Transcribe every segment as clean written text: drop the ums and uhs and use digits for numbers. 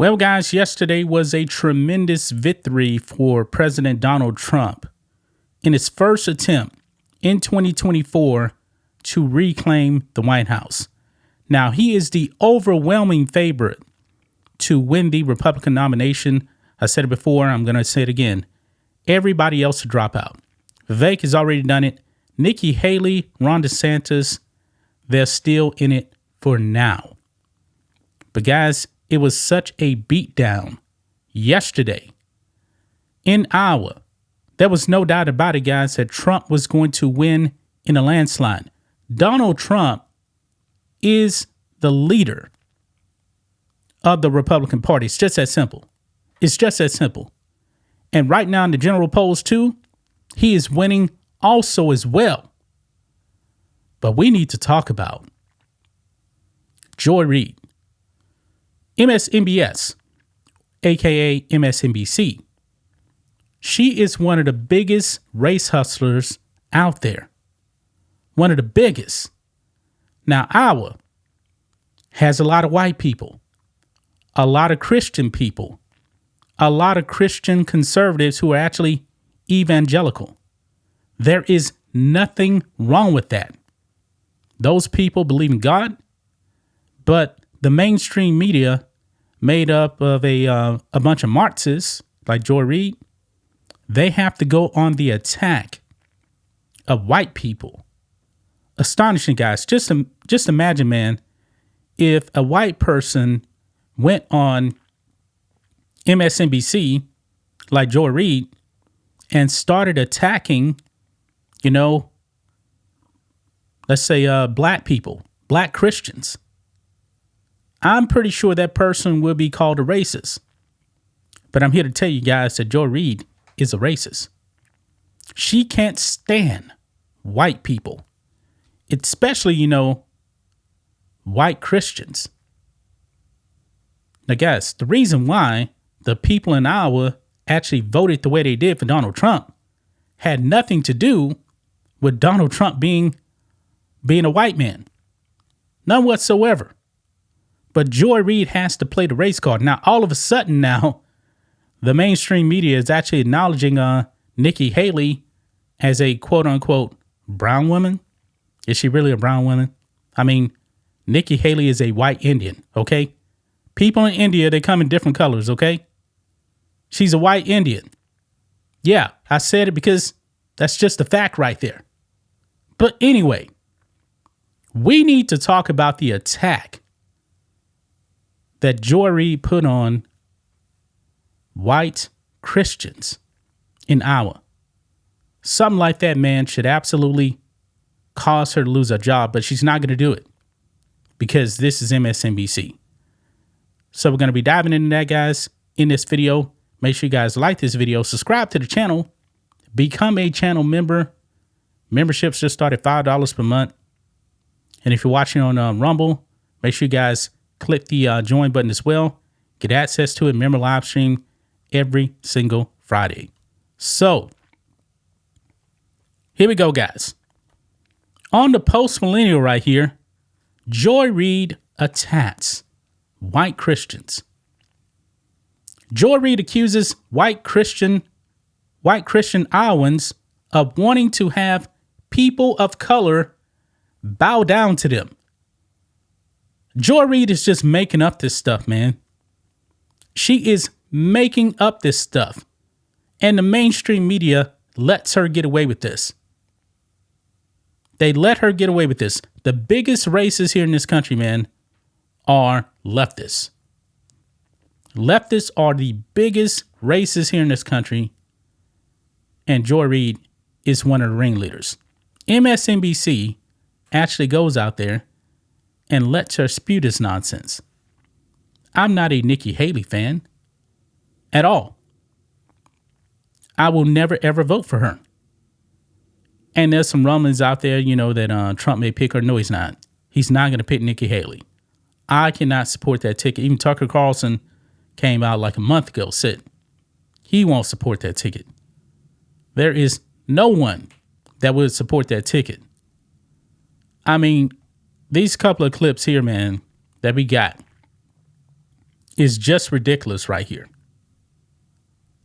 Well, guys, yesterday was a tremendous victory for President Donald Trump in his first attempt in 2024 to reclaim the White House. Now, he is the overwhelming favorite to win the Republican nomination. I said it before, I'm going to say it again. Everybody else to drop out. Vivek has already done it. Nikki Haley, Ron DeSantis, they're still in it for now. But guys, it was such a beatdown yesterday in Iowa. There was no doubt about it, guys, that Trump was going to win in a landslide. Donald Trump is the leader of the Republican Party. It's just that simple. It's just that simple. And right now in the general polls, too, he is winning also as well. But we need to talk about Joy Reid, MSNBS, aka MSNBC. She is one of the biggest race hustlers out there. One of the biggest. Now, Iowa has a lot of white people, a lot of Christian people, a lot of Christian conservatives who are actually evangelical. There is nothing wrong with that. Those people believe in God, but the mainstream media, made up of a bunch of Marxists like Joy Reid, they have to go on the attack of white people. Astonishing, guys. Just imagine, man, if a white person went on MSNBC like Joy Reid and started attacking, let's say black people, black Christians. I'm pretty sure that person will be called a racist. But I'm here to tell you guys that Joy Reid is a racist. She can't stand white people, especially, white Christians. Now, guys, the reason why the people in Iowa actually voted the way they did for Donald Trump had nothing to do with Donald Trump being a white man. None whatsoever. But Joy Reid has to play the race card. Now, all of a sudden now, the mainstream media is actually acknowledging Nikki Haley as a quote-unquote brown woman. Is she really a brown woman? I mean, Nikki Haley is a white Indian, okay? People in India, they come in different colors, okay? She's a white Indian. Yeah, I said it because that's just a fact right there. But anyway, we need to talk about the attack that Joy Reid put on white Christians in Iowa. Something like that, man, should absolutely cause her to lose her job, but she's not going to do it because this is MSNBC. So we're going to be diving into that, guys, in this video. Make sure you guys like this video, subscribe to the channel, become a channel member. Memberships just start at $5 per month. And if you're watching on Rumble, make sure you guys click the join button as well. Get access to it. Remember, live stream every single Friday. So here we go, guys. On the post-millennial right here, Joy Reid attacks white Christians. Joy Reid accuses white Christian Iowans of wanting to have people of color bow down to them. Joy Reid is just making up this stuff, man. She is making up this stuff. And the mainstream media lets her get away with this. They let her get away with this. The biggest racists here in this country, man, are leftists. Leftists are the biggest racists here in this country. And Joy Reid is one of the ringleaders. MSNBC actually goes out there and lets her spew this nonsense. I'm not a Nikki Haley fan at all. I will never, ever vote for her. And there's some rumblings out there, that Trump may pick her. No, he's not. He's not going to pick Nikki Haley. I cannot support that ticket. Even Tucker Carlson came out like a month ago, said he won't support that ticket. There is no one that would support that ticket. I mean, these couple of clips here, man, that we got is just ridiculous right here.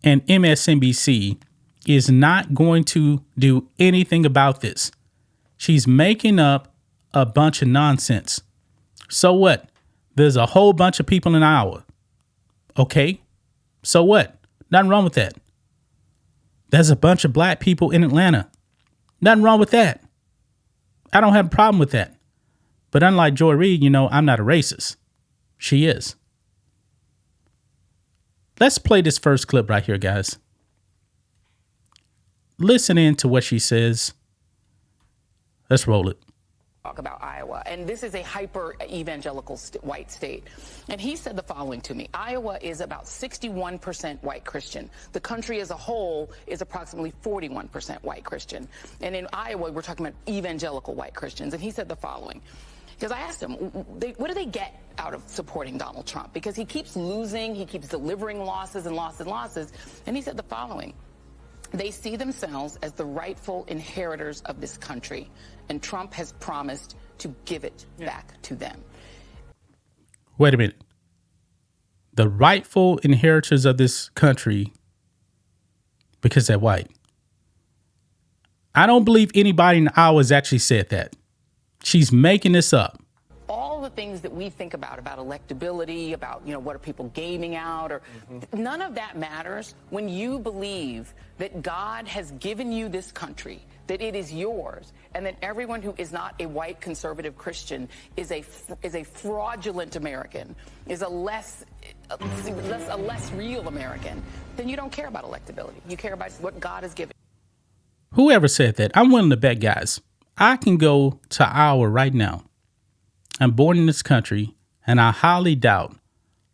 And MSNBC is not going to do anything about this. She's making up a bunch of nonsense. So what? There's a whole bunch of people in Iowa. Okay. So what? Nothing wrong with that. There's a bunch of black people in Atlanta. Nothing wrong with that. I don't have a problem with that. But unlike Joy Reid, I'm not a racist. She is. Let's play this first clip right here, guys. Listen in to what she says. Let's roll it. Talk about Iowa, and this is a hyper evangelical white state. And he said the following to me: Iowa is about 61% white Christian. The country as a whole is approximately 41% white Christian. And in Iowa, we're talking about evangelical white Christians. And he said the following, because I asked him, what do they get out of supporting Donald Trump? Because he keeps losing, he keeps delivering losses and losses and losses. And he said the following: they see themselves as the rightful inheritors of this country, and Trump has promised to give it back to them. Wait a minute. The rightful inheritors of this country because they're white. I don't believe anybody in Iowa has actually said that. She's making this up. All the things that we think about electability, about, what are people gaming out, or none of that matters when you believe that God has given you this country, that it is yours, and that everyone who is not a white conservative Christian is a fraudulent American, is a less real American. Then you don't care about electability. You care about what God has given. Whoever said that, I'm willing to bet, guys, I can go to Iowa right now. I'm born in this country, and I highly doubt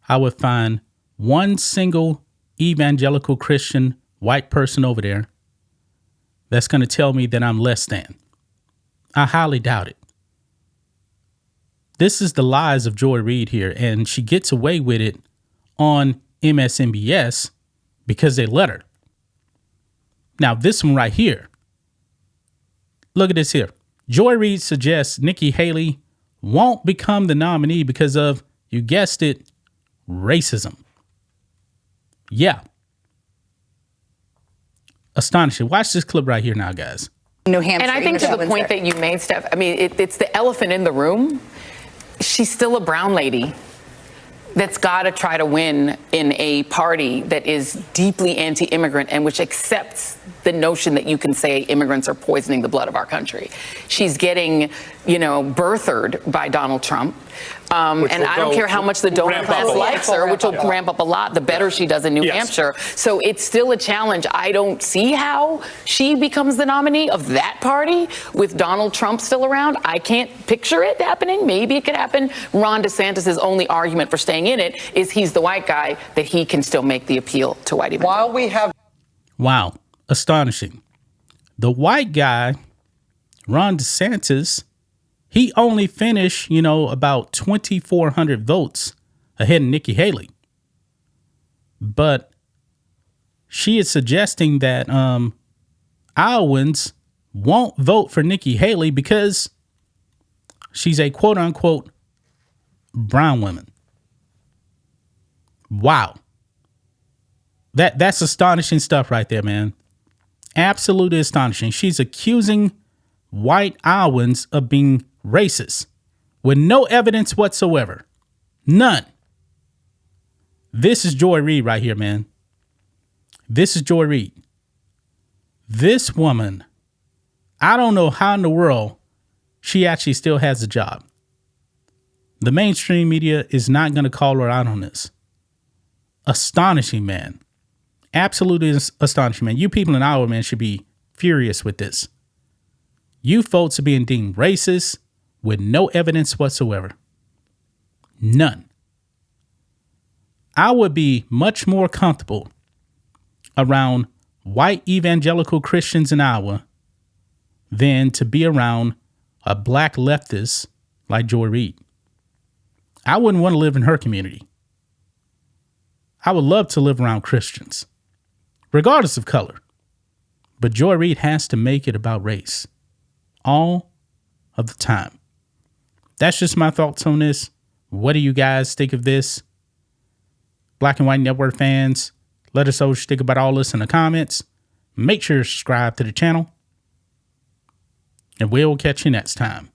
I would find one single evangelical Christian white person over there that's going to tell me that I'm less than. I highly doubt it. This is the lies of Joy Reid here, and she gets away with it on MSNBS because they let her. Now, this one right here. Look at this here. Joy Reid suggests Nikki Haley won't become the nominee because of, you guessed it, racism. Yeah. Astonishing. Watch this clip right here now, guys. New Hampshire. And I think to the point that you made, Steph, I mean, it's the elephant in the room. She's still a brown lady that's got to try to win in a party that is deeply anti-immigrant and which accepts the notion that you can say immigrants are poisoning the blood of our country. She's getting, birthered by Donald Trump. And I don't care how much the donor class likes her, which will ramp up a lot, the better she does in New Hampshire. So it's still a challenge. I don't see how she becomes the nominee of that party with Donald Trump still around. I can't picture it happening. Maybe it could happen. Ron DeSantis' only argument for staying in it is he's the white guy, that he can still make the appeal to white evangelicals. Wow. Astonishing. The white guy, Ron DeSantis, he only finished, about 2,400 votes ahead of Nikki Haley. But she is suggesting that Iowans won't vote for Nikki Haley because she's a quote unquote brown woman. Wow. That's astonishing stuff right there, man. Absolutely astonishing. She's accusing white Iowans of being racist with no evidence whatsoever. None. This is Joy Reid right here, man. This is Joy Reid. This woman, I don't know how in the world she actually still has a job. The mainstream media is not going to call her out on this. Astonishing, man. Absolutely astonishing, man. You people in Iowa, man, should be furious with this. You folks are being deemed racist with no evidence whatsoever. None. I would be much more comfortable around white evangelical Christians in Iowa than to be around a black leftist like Joy Reid. I wouldn't want to live in her community. I would love to live around Christians, regardless of color. But Joy Reid has to make it about race all of the time. That's just my thoughts on this. What do you guys think of this? Black and White Network fans, let us know what you think about all this in the comments. Make sure to subscribe to the channel. And we'll catch you next time.